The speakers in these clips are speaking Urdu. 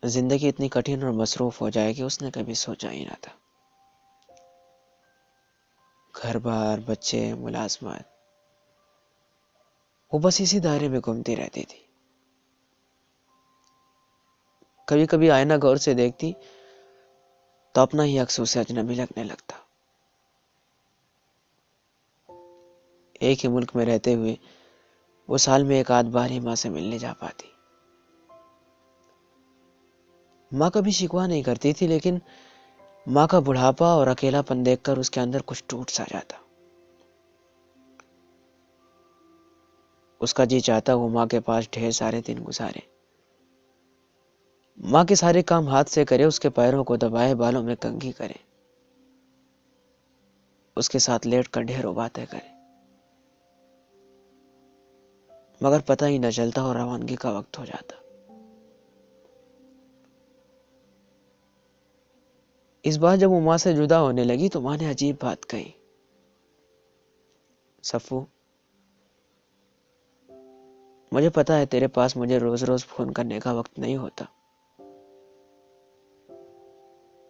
زندگی اتنی کٹھن اور مصروف ہو جائے کہ اس نے کبھی سوچا ہی نہ تھا۔ گھر بار، بچے، ملازمات، وہ بس اسی دائرے میں گھومتی رہتی تھی۔ کبھی کبھی آئینہ غور سے دیکھتی تو اپنا ہی عکس اسے اجنبی لگنے لگتا۔ ایک ہی ملک میں رہتے ہوئے وہ سال میں ایک آدھ بار ہی ماں سے ملنے جا پاتی۔ ماں کبھی شکوہ نہیں کرتی تھی، لیکن ماں کا بڑھاپا اور اکیلا پن دیکھ کر اس کے اندر کچھ ٹوٹ سا جاتا۔ اس کا جی چاہتا وہ ماں کے پاس ڈھیر سارے دن گزارے، ماں کے سارے کام ہاتھ سے کرے، اس کے پیروں کو دبائے، بالوں میں کنگھی کرے، اس کے ساتھ لیٹ کر ڈھیروں باتیں کرے، مگر پتہ ہی نہ چلتا اور روانگی کا وقت ہو جاتا۔ اس بار جب وہ ماں سے جدا ہونے لگی تو ماں نے عجیب بات کہی، صفو، مجھے پتا ہے تیرے پاس مجھے روز روز فون کرنے کا وقت نہیں ہوتا،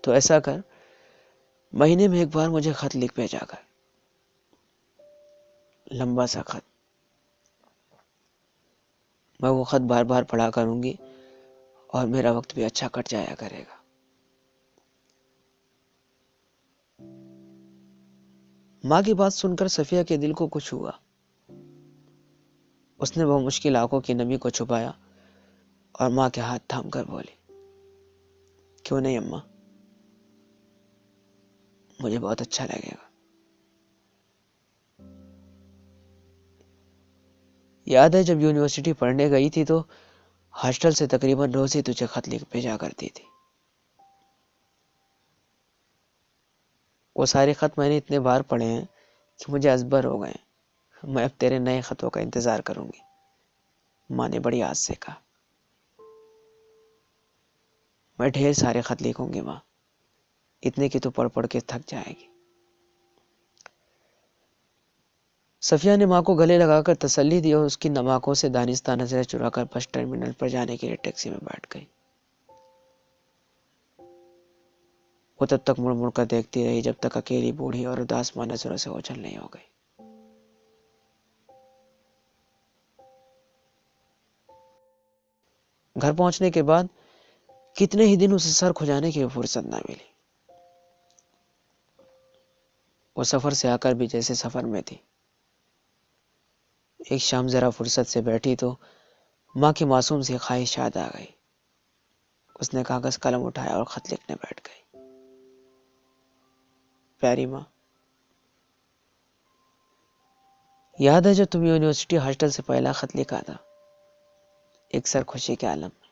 تو ایسا کر، مہینے میں ایک بار مجھے خط لکھ بھیجا کر، لمبا سا خط۔ میں وہ خط بار بار پڑھا کروں گی اور میرا وقت بھی اچھا کٹ جایا کرے گا۔ ماں کی بات سن کر صفیہ کے دل کو کچھ ہوا۔ اس نے بہت مشکل آنکھوں کی نمی کو چھپایا اور ماں کے ہاتھ تھام کر بولی، کیوں نہیں اماں، مجھے بہت اچھا لگے گا۔ یاد ہے جب یونیورسٹی پڑھنے گئی تھی تو ہاسٹل سے تقریباً روز ہی تجھے خط لکھ بھیجا کرتی تھی۔ وہ سارے خط میں نے اتنے بار پڑھے ہیں کہ مجھے ازبر ہو گئے۔ میں اب تیرے نئے خطوں کا انتظار کروں گی، ماں نے بڑی آس سے کہا۔ میں ڈھیر سارے خط لکھوں گی ماں، اتنے کی تو پڑھ پڑھ کے تھک جائے گی۔ صفیہ نے ماں کو گلے لگا کر تسلی دی اور اس کی نم آنکھوں سے دانستہ نظریں چرا کر بس ٹرمینل پر جانے کے لیے ٹیکسی میں بیٹھ گئی۔ وہ تب تک مڑ مڑ کر دیکھتی رہی جب تک اکیلی بوڑھی اور اداس ماں نظروں سے اوجھل نہیں ہو گئی۔ گھر پہنچنے کے بعد کتنے ہی دن اسے سر کھجانے کی فرصت نہ ملی۔ وہ سفر سے آ کر بھی جیسے سفر میں تھی۔ ایک شام ذرا فرصت سے بیٹھی تو ماں کی معصوم سی خواہش یاد آ گئی۔ اس نے کاغذ قلم اٹھایا اور خط لکھنے بیٹھ گئی۔ پیاری ماں، یاد ہے جب تم یونیورسٹی ہاسٹل سے پہلا خط لکھا تھا، ایک سر خوشی کے عالم میں،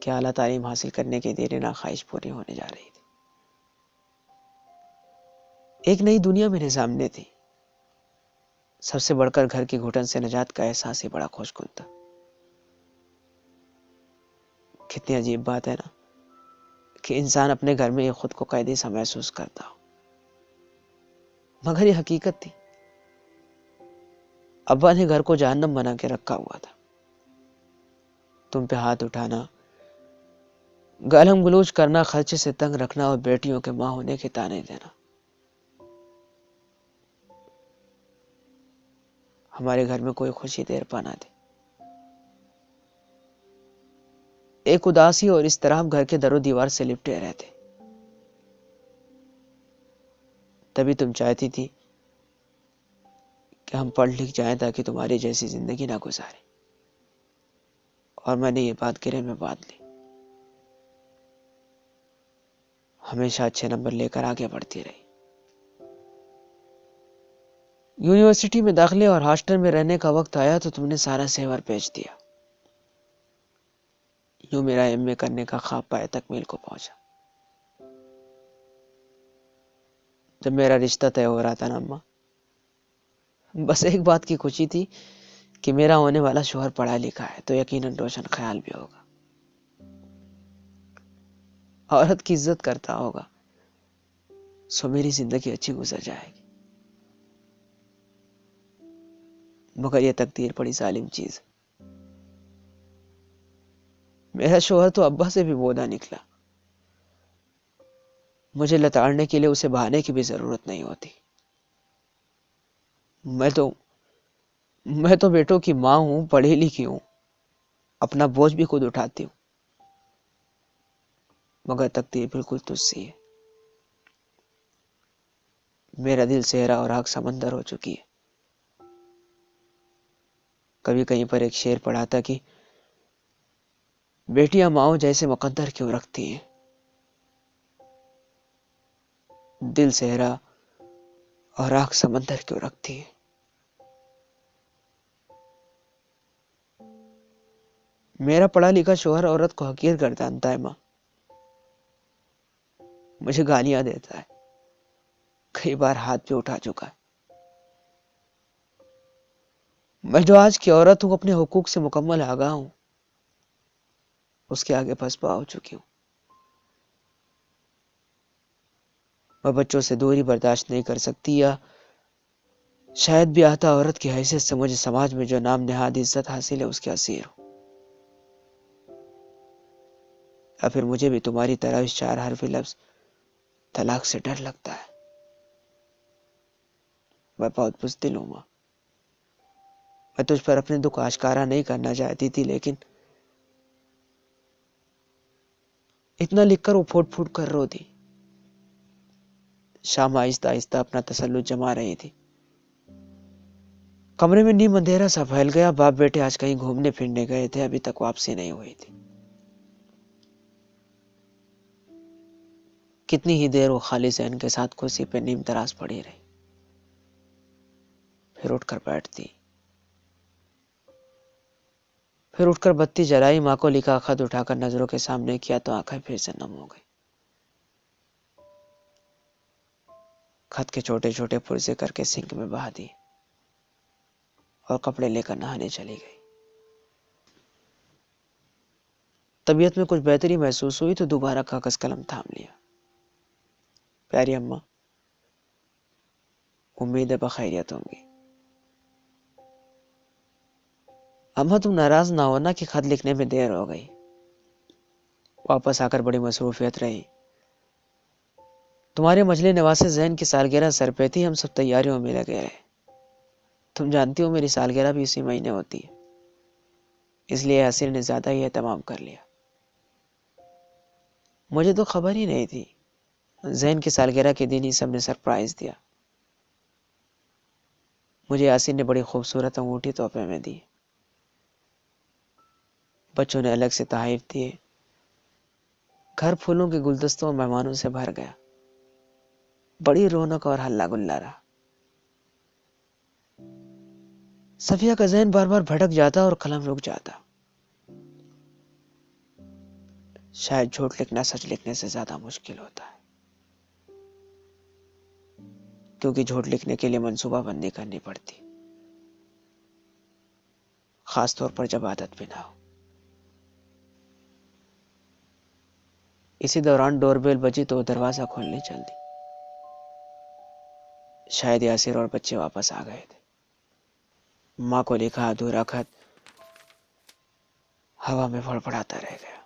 کہ اعلیٰ تعلیم حاصل کرنے کی دیرینہ خواہش پوری ہونے جا رہی تھی۔ ایک نئی دنیا میرے سامنے تھی۔ سب سے بڑھ کر گھر کی گھٹن سے نجات کا احساس ہی بڑا خوش کن تھا۔ کتنی عجیب بات ہے نا کہ انسان اپنے گھر میں خود کو قیدی سا محسوس کرتا ہو، مگر یہ حقیقت تھی۔ ابا نے گھر کو جہنم بنا کے رکھا ہوا تھا۔ تم پہ ہاتھ اٹھانا، گالم گلوچ کرنا، خرچے سے تنگ رکھنا اور بیٹیوں کے ماں ہونے کے تانے دینا۔ ہمارے گھر میں کوئی خوشی دیر پا نہ تھی۔ ایک اداسی اور اضطراب گھر کے در و دیوار سے لپٹے رہتے۔ تبھی تم چاہتی تھی کہ ہم پڑھ لکھ جائیں تاکہ تمہاری جیسی زندگی نہ گزارے، اور میں نے یہ بات گرے میں باندھ لی۔ ہمیشہ اچھے نمبر لے کر آگے بڑھتی رہی۔ یونیورسٹی میں داخلے اور ہاسٹل میں رہنے کا وقت آیا تو تم نے سارا زیور بیچ دیا۔ یوں میرا ایم اے کرنے کا خواب پائے تکمیل کو پہنچا۔ جب میرا رشتہ طے ہو رہا تھا نا اماں، بس ایک بات کی خوشی تھی کہ میرا ہونے والا شوہر پڑھا لکھا ہے تو یقیناً روشن خیال بھی ہوگا، عورت کی عزت کرتا ہوگا، سو میری زندگی اچھی گزر جائے گی۔ مگر یہ تقدیر بڑی ظالم چیز ہے۔ میرا شوہر تو ابا سے بھی بودا نکلا. مجھے لتاڑنے کے لیے اسے بہانے کی بھی ضرورت نہیں ہوتی. میں تو بیٹوں کی ماں ہوں، پڑھی لکھی ہوں، اپنا بوجھ بھی خود اٹھاتی ہوں، مگر تقدیر بالکل تجھ سی ہے. میرا دل صحرا اور آگ سمندر ہو چکی ہے. کبھی کہیں پر ایک شعر پڑھا تھا کہ بیٹیاں ماؤں جیسے مقدر کیوں رکھتی ہیں، دل صحرا اور آگ سمندر کیوں رکھتی ہیں. میرا پڑھا لکھا شوہر عورت کو حقیر گردانتا ہے. ماں مجھے گالیاں دیتا ہے، کئی بار ہاتھ پہ اٹھا چکا ہے. میں جو آج کی عورت ہوں، اپنے حقوق سے مکمل آگاہ ہوں، اس کے آگے پسپا ہو چکی ہوں. میں بچوں سے دوری برداشت نہیں کر سکتی، یا شاید بھی آتا عورت کی حیثیت سے مجھے سماج میں جو نام نہاد عزت حاصل ہے اس کے اسیر ہوں. یا پھر مجھے بھی تمہاری طرح اس 4 حرفی لفظ طلاق سے ڈر لگتا ہے. میں بہت بزدل ہوں ماں. میں تجھ پر اپنے دکھ آشکارا نہیں کرنا چاہتی تھی، لیکن اتنا لکھ کر وہ پھوٹ پھوٹ کر رو دی. شام آہستہ آہستہ اپنا تسلط جما رہی تھی. کمرے میں نیم اندھیرا سا پھیل گیا. باپ بیٹے آج کہیں گھومنے پھرنے گئے تھے، ابھی تک واپسی نہیں ہوئی تھی. کتنی ہی دیر وہ خالی ذہن کے ساتھ کرسی پہ نیم دراز پڑی رہی، پھر اٹھ کر بیٹھتی، پھر اٹھ کر بتی جلائی. ماں کو لکھا خط اٹھا کر نظروں کے سامنے کیا تو آنکھیں پھر سے نم ہو گئی. خط کے چھوٹے چھوٹے پرزے کر کے سنک میں بہا دی اور کپڑے لے کر نہانے چلی گئی. طبیعت میں کچھ بہتری محسوس ہوئی تو دوبارہ کاغذ قلم تھام لیا. پیاری اماں، امید ہے بخیریت ہوں گی. اماں تم ناراض نہ ہونا کہ خط لکھنے میں دیر ہو گئی. واپس آ کر بڑی مصروفیت رہی. تمہارے مجلے نواز ذہن کی سالگرہ سر پہ تھی، ہم سب تیاریوں میں لگے رہے. تم جانتی ہو میری سالگرہ بھی اسی مہینے ہوتی ہے، اس لیے یاسر نے زیادہ ہی اہتمام کر لیا. مجھے تو خبر ہی نہیں تھی. ذہن کی سالگرہ کے دن ہی سب نے سرپرائز دیا. مجھے یاسر نے بڑی خوبصورت انگوٹھی تحفے میں دی. بچوں نے الگ سے تحائف دیے. گھر پھولوں کے گلدستوں اور مہمانوں سے بھر گیا. بڑی رونق اور ہلہ گلا رہا. صفیہ کا ذہن بار بار بھٹک جاتا اور قلم رک جاتا. شاید جھوٹ لکھنا سچ لکھنے سے زیادہ مشکل ہوتا ہے، کیونکہ جھوٹ لکھنے کے لیے منصوبہ بندی کرنی پڑتی، خاص طور پر جب عادت بھی نہ ہو. اسی دوران ڈور بیل بجی تو دروازہ کھولنے چل دی. شاید یاسر اور بچے واپس آ گئے تھے. ماں کو لکھا ادھورا خط ہوا میں پھڑپڑاتا رہ گیا.